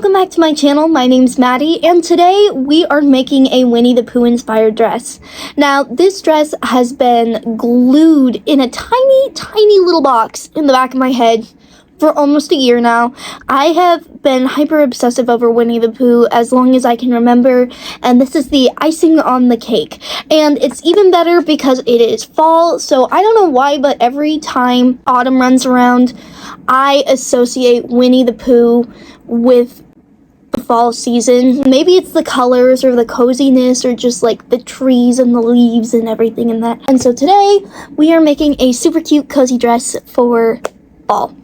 welcome back to my channel. My name's Maddie, and today we are making a Winnie the Pooh inspired dress. Now, this dress has been glued in a tiny little box in the back of my head for almost a year now. I have been hyper obsessive over Winnie the Pooh as long as I can remember, and this is the icing on the cake. And it's even better because it is fall, so I don't know why, but every time autumn runs around, I associate Winnie the Pooh with the fall season. Maybe it's the colors or the coziness or just like the trees and the leaves and everything in that. And so today we are making a super cute cozy dress for fall.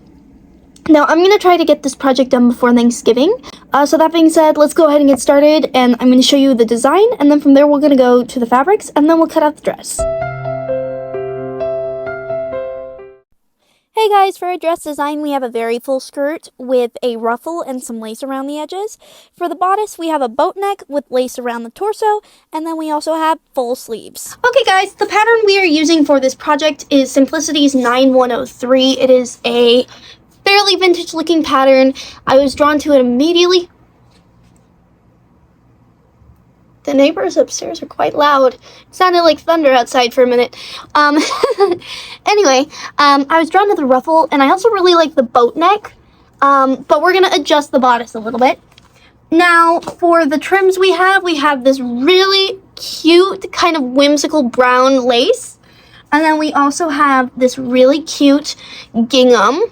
Now I'm going to try to get this project done before Thanksgiving. So that being said, let's go ahead and get started, and I'm going to show you the design, and then from there we're going to go to the fabrics, and then we'll cut out the dress. Hey guys, for our dress design, we have a very full skirt with a ruffle and some lace around the edges. For the bodice, we have a boat neck with lace around the torso, and then we also have full sleeves. Okay guys, the pattern we are using for this project is Simplicity's 9103. It is a fairly vintage looking pattern. I was drawn to it immediately. The neighbors upstairs are quite loud. It sounded like thunder outside for a minute. Anyway, I was drawn to the ruffle, and I also really like the boat neck, but we're going to adjust the bodice a little bit. Now, for the trims we have this really cute, kind of whimsical brown lace, and then we also have this really cute gingham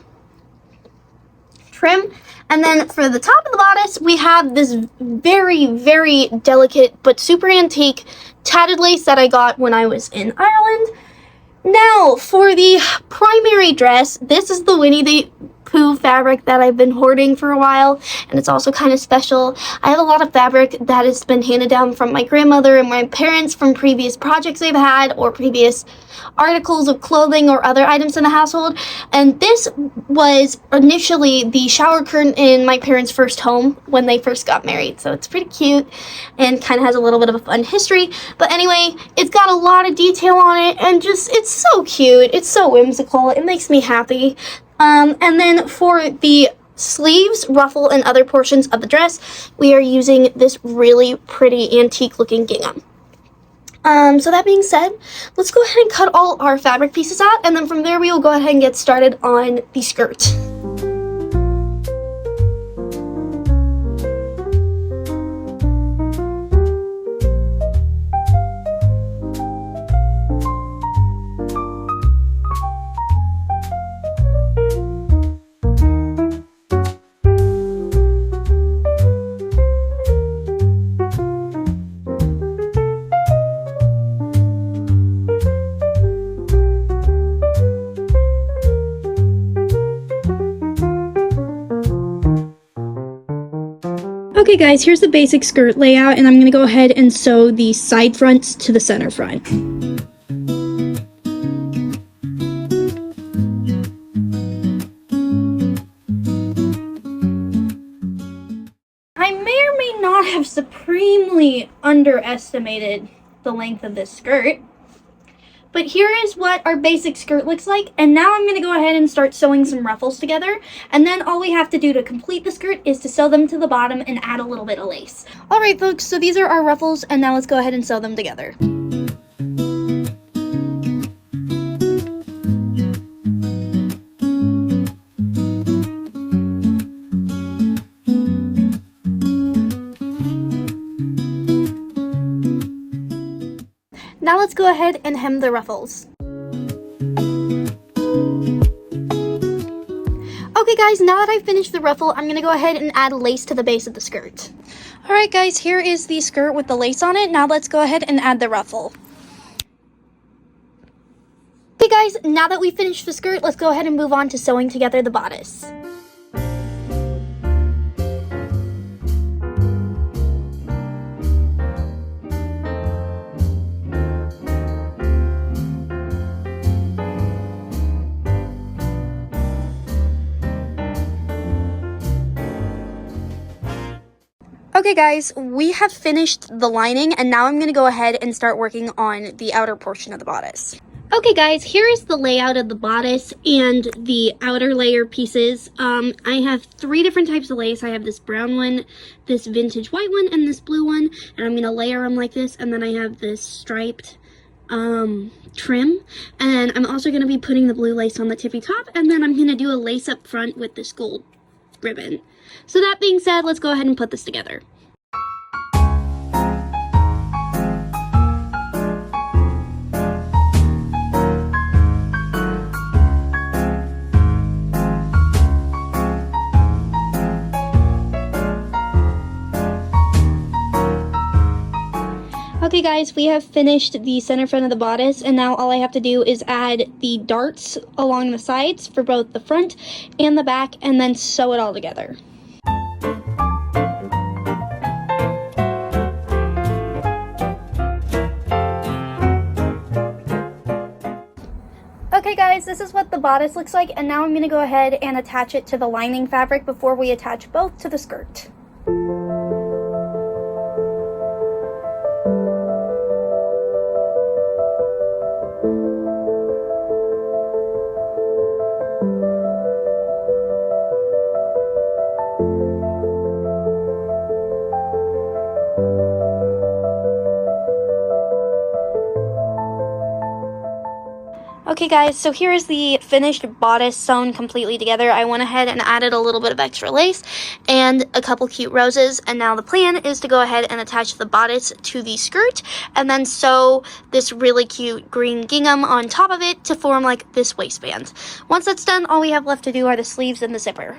trim. And then for the top of the bodice, we have this very delicate but super antique tatted lace that I got when I was in Ireland. Now, for the primary dress, this is the Winnie the Pooh fabric that I've been hoarding for a while, and it's also kind of special. I have a lot of fabric that has been handed down from my grandmother and my parents from previous projects they've had or previous articles of clothing or other items in the household, and this was initially the shower curtain in my parents' first home when they first got married, so it's pretty cute and kind of has a little bit of a fun history. But anyway, it's got a lot of detail on it, and just it's so cute, it's so whimsical, it makes me happy. And then for the sleeves, ruffle, and other portions of the dress, we are using this really pretty antique looking gingham. So that being said, let's go ahead and cut all our fabric pieces out, and then from there we will go ahead and get started on the skirt. Okay guys, here's the basic skirt layout, and I'm going to go ahead and sew the side fronts to the center front. I may or may not have supremely underestimated the length of this skirt, but here is what our basic skirt looks like, and now I'm going to go ahead and start sewing some ruffles together, and then all we have to do to complete the skirt is to sew them to the bottom and add a little bit of lace. Alright folks, so these are our ruffles, and now let's go ahead and sew them together. Now let's go ahead and hem the ruffles. Okay guys, now that I've finished the ruffle, I'm going to go ahead and add lace to the base of the skirt. Alright guys, here is the skirt with the lace on it. Now let's go ahead and add the ruffle. Okay guys, now that we've finished the skirt, let's go ahead and move on to sewing together the bodice. Okay guys, we have finished the lining, and now I'm going to go ahead and start working on the outer portion of the bodice. Okay guys, here is the layout of the bodice and the outer layer pieces. I have 3 different types of lace. I have this brown one, this vintage white one, and this blue one. And I'm going to layer them like this. And then I have this striped trim. And I'm also going to be putting the blue lace on the tippy top. And then I'm going to do a lace up front with this gold ribbon. So that being said, let's go ahead and put this together. Okay guys, we have finished the center front of the bodice, and now all I have to do is add the darts along the sides for both the front and the back, and then sew it all together. Okay guys, this is what the bodice looks like, and now I'm going to go ahead and attach it to the lining fabric before we attach both to the skirt. Okay guys, so here is the finished bodice sewn completely together. I went ahead and added a little bit of extra lace and a couple cute roses, and now the plan is to go ahead and attach the bodice to the skirt and then sew this really cute green gingham on top of it to form like this waistband. Once that's done, all we have left to do are the sleeves and the zipper.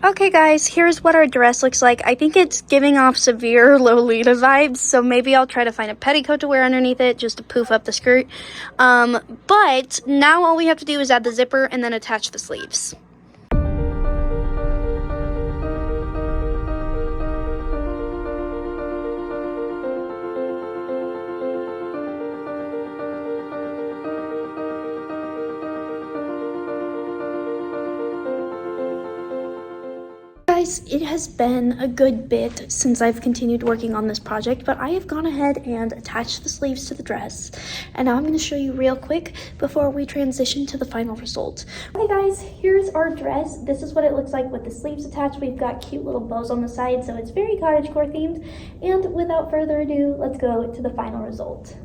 Okay guys, here's what our dress looks like. I think it's giving off severe Lolita vibes, so maybe I'll try to find a petticoat to wear underneath it just to poof up the skirt. But now all we have to do is add the zipper and then attach the sleeves. Guys, it has been a good bit since I've continued working on this project, but I have gone ahead and attached the sleeves to the dress, and now I'm going to show you real quick before we transition to the final result. Okay guys, here's our dress. This is what it looks like with the sleeves attached. We've got cute little bows on the side, so it's very cottagecore themed, and without further ado, let's go to the final result.